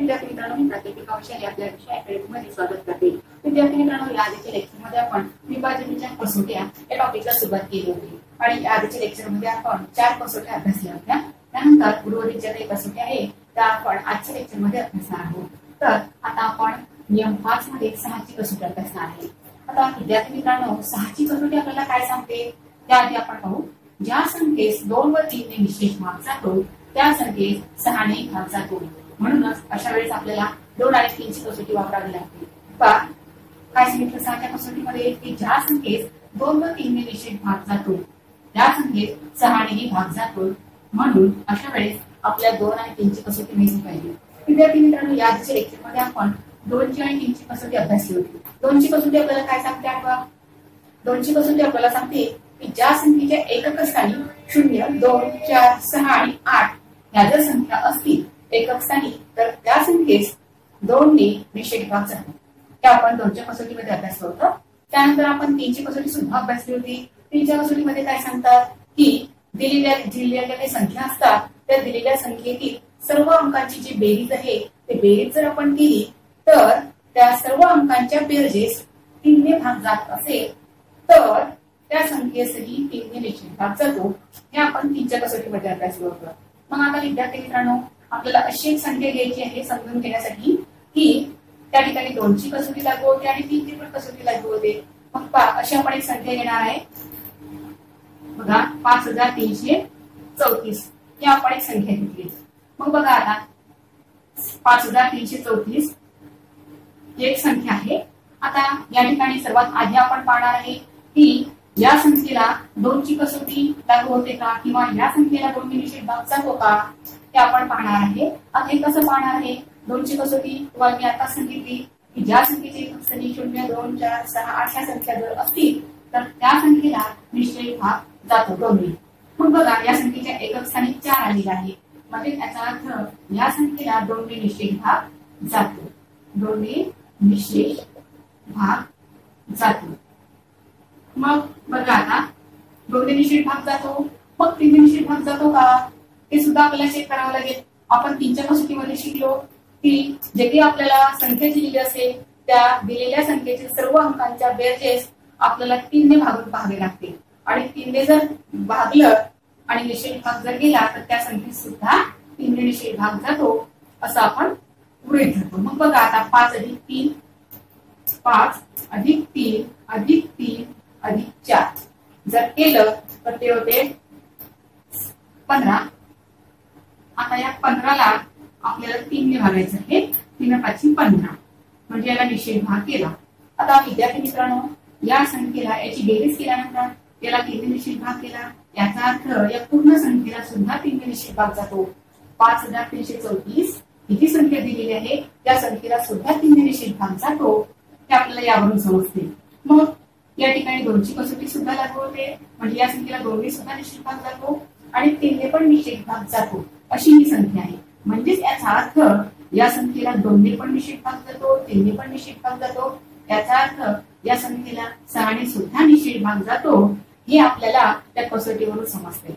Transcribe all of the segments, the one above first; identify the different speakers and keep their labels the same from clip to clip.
Speaker 1: विद्यार्थी मित्रांनो, मी प्राथमिक कौशल्य आपल्या विषय अकॅडमीमध्ये स्वागत करते. विद्यार्थी मित्रांनो, या आधीच्या लेक्चरमध्ये आपण विभाजनाच्या कसोट्या या टॉपिकला सुरुवात केली होती आणि आधीच्या लेक्चरमध्ये आपण 4 कसोट्या अभ्यासल्या होत्या. त्यानंतर उर्वरित ज्या काही कसोट्या आहेत त्या आपण आजच्या लेक्चरमध्ये अभ्यासणार आहोत. तर आता आपण नियम 5 मध्ये 6 ची कसोटी अभ्यासणार आहे. आता विद्यार्थी मित्रांनो, 6 ची कसोटी आपल्याला काय सांगते त्याआधी आपण पाहू. ज्या संख्येस 2 व 3 ने विशेष भाग जातो त्या संख्येस 6 ने भाग जातो. म्हणूनच अशा वेळेस आपल्याला 2 आणि 3 ची कसोटी वापरावी लागते. काय सांगितलं 6 च्या कसोटीमध्ये की ज्या संख्येस 2 व 3 ने विशेष भाग जातो त्या संख्येस 6 नेही भाग जातो. म्हणून अशा वेळेस आपल्या 2 आणि 3 ची कसोटी माहिती पाहिजे. विद्यार्थी मित्रांनो, या आधीच्या लेक्चरमध्ये आपण 2 ची आणि 3 ची कसोटी अभ्यासली होती. 2 ची कसोटी आपल्याला काय सांगते आठवा. 2 ची कसोटी आपल्याला सांगते की ज्या संख्येच्या एकक स्थानी 0, 2, 4, 6 आणि 8 ह्या जर संख्या असतील एकक स्थानी तर त्या संख्येस 2 ने विशेष भाग जातो. त्या आपण 2 च्या कसोटीमध्ये अभ्यासलं होतं. त्यानंतर आपण 3 ची कसोटी सुद्धा अभ्यासली होती. 3 च्या कसोटीमध्ये काय सांगतात की दिलेल्या काही संख्या असतात त्या दिलेल्या संख्येतील सर्व अंकांची जी बेरीज आहे ते बेरीज जर आपण केली तर त्या सर्व अंकांच्या बेरजेस 3 ने भाग जात असेल तर त्या संख्येसही 3 ने विशेष भाग जातो. हे आपण 3 च्या कसोटीमध्ये अभ्यासलं होतं. मग आता विद्यार्थी मित्रांनो, आपल्याला अशी एक संख्या घ्यायची आहे समजून घेण्यासाठी की त्या ठिकाणी 2 ची कसोटी लागू होते आणि 3 ची पण कसोटी लागू होते. मग अशी आपण एक संख्या घेणार आहे. बघा 5334 ही आपण एक संख्या घेतली. मग बघा आता 5334 ही एक संख्या आहे. आता या ठिकाणी सर्वात आधी आपण पाहणार आहे की या संख्येला 2 ची कसोटी लागू होते का किंवा या संख्येला 2 ने विशेष भाग जातो का ते आपण पाहणार आहे. आता हे कसं पाहणार आहे. 2 ची कसोटी तुम्हाला मी आता सांगितली की ज्या संख्येचे एकक स्थानी 0, 2, 4, 6, 8 ह्या संख्या जर असतील तर त्या संख्येला विशेष भाग जातो 2 ने. मग बघा या संख्येच्या एकक स्थानी 4 आलेला आहे. म्हणजे याचा अर्थ या संख्येला 2 ने विशेष भाग जातो. 2 ने विशेष भाग जातो. मग बघा आता 2 ने विशेष भाग जातो. मग 3 ने विशेष भाग जातो का ते सुद्धा आपल्याला चेक करावं लागेल. आपण 3 च्या कसोटीमध्ये शिकलो की जे काही आपल्याला संख्या दिलेली असेल त्या दिलेल्या संख्येचे सर्व अंकांच्या बेरजेस आपल्याला 3 ने भागून पाहावे लागते आणि 3 ने जर भागलं आणि विशेष भाग जर गेला तर त्या संख्येत सुद्धा 3 ने विशेष भाग जातो असं आपण गृहीत धरतो. मग बघा आता 5 अधिक 3 5 अधिक 3 अधिक 3 अधिक 4 जर केलं तर ते होते 15. आता या 15ला आपल्याला 3 ने भागायचं आहे. 3 5 15 म्हणजे याला निषेध भाग केला. आता विद्यार्थी मित्रांनो, या संख्येला याची बेरीज केल्यानंतर याला 3 ने निषेध भाग केला. याचा अर्थ या पूर्ण संख्येला सुद्धा 3 ने निषेध भाग जातो. 5334 ही जी संख्या दिलेली आहे त्या संख्येला सुद्धा 3 ने निषेध भाग जातो हे आपल्याला यावरून समजते. मग या ठिकाणी 2 ची कसोटी सुद्धा लागू होते. म्हणजे या संख्येला 2 ने सुद्धा निषेध भाग जातो आणि 3 ने पण निषेध भाग जातो अशी ही संख्या आहे. म्हणजेच याचा अर्थ या संख्येला 2 ने पण निषेध भाग जातो 3 ने पण निषेध भाग जातो. याचा अर्थ या संख्येला 6 ने सुद्धा निषेध भाग जातो हे आपल्याला त्या कसोटीवरून समजते.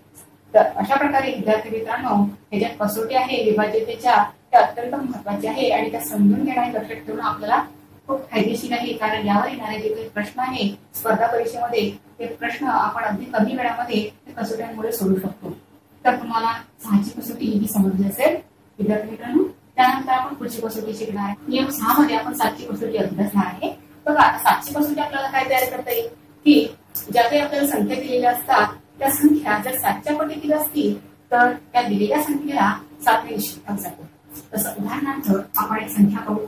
Speaker 1: तर अशा प्रकारे विद्यार्थी मित्रांनो, हे ज्या कसोटी आहे विभाज्यतेच्या त्या अत्यंत महत्वाच्या आहे आणि त्या समजून घेणं आणि लक्षात ठेवणं आपल्याला खूप फायदेशीर आहे. कारण यावर येणारे जे काही प्रश्न आहे स्पर्धा परीक्षेमध्ये ते प्रश्न आपण अगदी कमी वेळामध्ये कसोट्यांमुळे सोडू शकतो. तर तुम्हाला 6 ची कसोटी ही समजली असेल विद्यार्थी मित्रांनो. त्यानंतर आपण पुढची कसोटी शिकणार आहे. नियम 6 मध्ये आपण 7 ची कसोटी अभ्यासणार आहे. बघा आता 7 ची कसोटी आपल्याला काय तयार करता येईल की ज्या काही आपल्याला संख्या दिलेल्या असतात त्या संख्या जर 7 च्या पटीतील असतील तर त्या दिलेल्या संख्येला 7 ने निषेध भाग जातो. तसं उदाहरणार्थ आपण एक संख्या पाहू.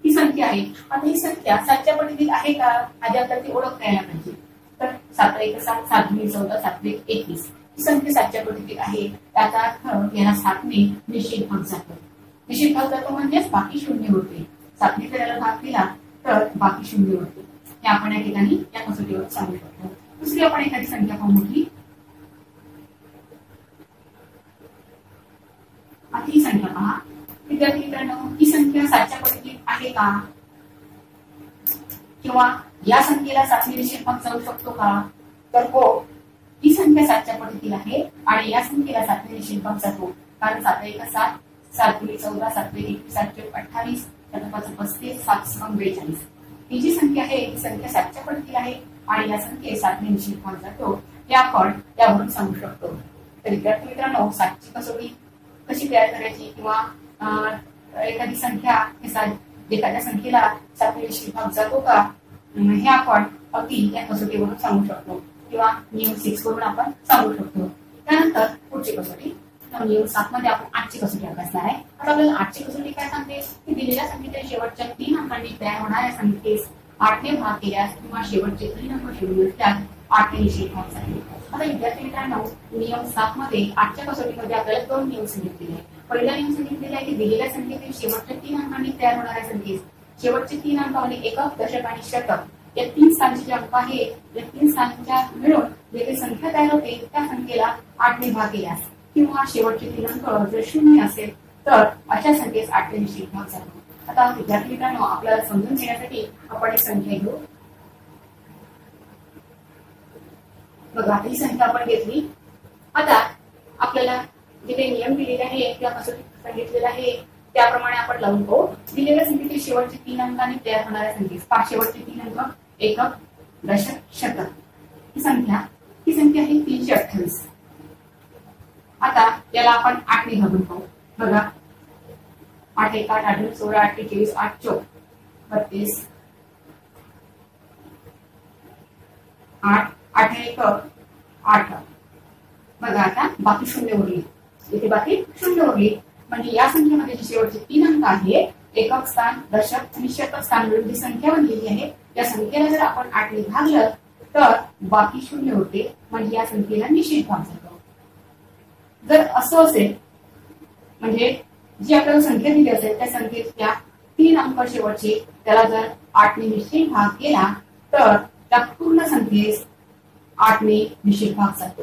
Speaker 1: ही संख्या आहे. आता ही संख्या 7 च्या पटीतील आहे का आधी आपल्याला ती ओळखता यायला पाहिजे. तर 7 1 7 7 2 14 7 1 21 ही संख्या 7 च्या पटीतील आहे. त्याचा अर्थ याला 7 ने निषेध भाग जातो. निषेध भाग जातो म्हणजेच बाकी शून्य होते. 7 ने त्याला भाग दिला तर बाकी शून्य होते. हे आपण या ठिकाणी या कसोटीवर सांगू शकतो. दुसरी आपण एखादी संख्या पाहू मोठी. आता ही संख्या पहा विद्यार्थी मित्रांनो, ही संख्या 7 च्या पटीतील आहे का किंवा या संख्येला 7 ने निषेध भाग जाऊ शकतो का. तर हो, ही संख्या 7 च्या पटीतील आहे आणि या संख्येला 7 ने निषेध भाग जातो. कारण 7 1 7 7×14 7×1 7×28 7×5 35 7×42 ही जी संख्या आहे ही संख्या 7च्या पडतील आहे आणि या संख्येस 7ने निश्चित भाग जातो हे आपण यावरून सांगू शकतो. तर विद्यार्थी मित्रांनो, 7ची कसोटी कशी तयार करायची किंवा एखादी संख्या एखाद्या संख्येला 7ने निश्चित भाग जातो का हे आपण अगदी या कसोटीवरून सांगू शकतो किंवा नियम 6 वरून आपण सांगू शकतो. त्यानंतर पुढची कसोटी नियम 7 मध्ये आपण 8ची कसोटी अभ्यासणार आहे. आता आपल्याला 8ची कसोटी काय सांगते की दिलेल्या संख्येच्या शेवटच्या 3 अंकांनी तयार होणाऱ्या संख्येस 8ने भाग केल्यास किंवा शेवटचे 3 अंक शून्य असल्यास 8ने निश्चित भाग जाईल. आता विद्यार्थी मित्रांनो, नियम 7 मध्ये 8च्या कसोटीमध्ये आपल्याला 2 नियम सांगितलेले आहे. पहिला नियम सांगितलेला आहे की दिलेल्या संख्येतील शेवटच्या 3 अंकांनी तयार होणाऱ्या संख्येस शेवटचे 3 अंक म्हणजे एकक, दशक आणि शतक या 3 स्थानांचे जे अंक आहे या 3 स्थानांच्या मिळून जे काही संख्या तयार होते त्या संख्येला 8ने भाग केल्यास किंवा शेवटचे 3 अंक जर शून्य असेल तर अशा संख्येस 8ने निश्चित भाग जातो. आता विद्यार्थी मित्रांनो, आपल्याला समजून घेण्यासाठी आपण एक संख्या घेऊ. बघा, ही संख्या आपण घेतली. आता आपल्याला जे काही नियम दिलेले आहे किंवा कसोटीत सांगितलेलं आहे त्याप्रमाणे आपण लावून पाहू. दिलेल्या संख्येतील शेवटचे 3 अंकांनी तयार होणाऱ्या संख्येस शेवटचे 3 अंक एकक, दशक, शतक ही संख्या आहे 328. आता याला आपण 8ने भागून पाहू. बघा, 8 1 8 8 16 8 24 8 4 32 8 8 1 8. बघा, आता बाकी शून्य उरली. इथे बाकी शून्य उरली म्हणजे या संख्येमध्ये जे शेवटचे 3 अंक आहे एकक स्थान, दशक आणि शतक स्थान मिळून जी संख्या बनलेली आहे या संख्येला जर आपण 8ने भागलं तर बाकी शून्य होते म्हणजे या संख्येला निश्चित भाग जातो. जर असं असेल म्हणजे जी आपल्याला संख्या दिली असेल त्या संख्येच्या 3 अंक शेवटचे त्याला जर 8ने निश्चित भाग केला तर त्या पूर्ण संख्येस 8ने निश्चित भाग जातो.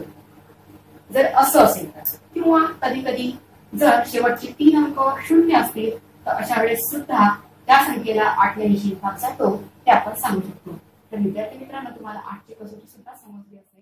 Speaker 1: जर असं असेल तर, किंवा कधी कधी जर शेवटचे 3 अंक शून्य असतील तर अशा वेळेस सुद्धा त्या संख्येला 8ने निश्चित भाग जातो हे आपण सांगू शकतो. तर विद्यार्थी मित्रांनो, तुम्हाला 8ची कसोटी सुद्धा समजली असेल.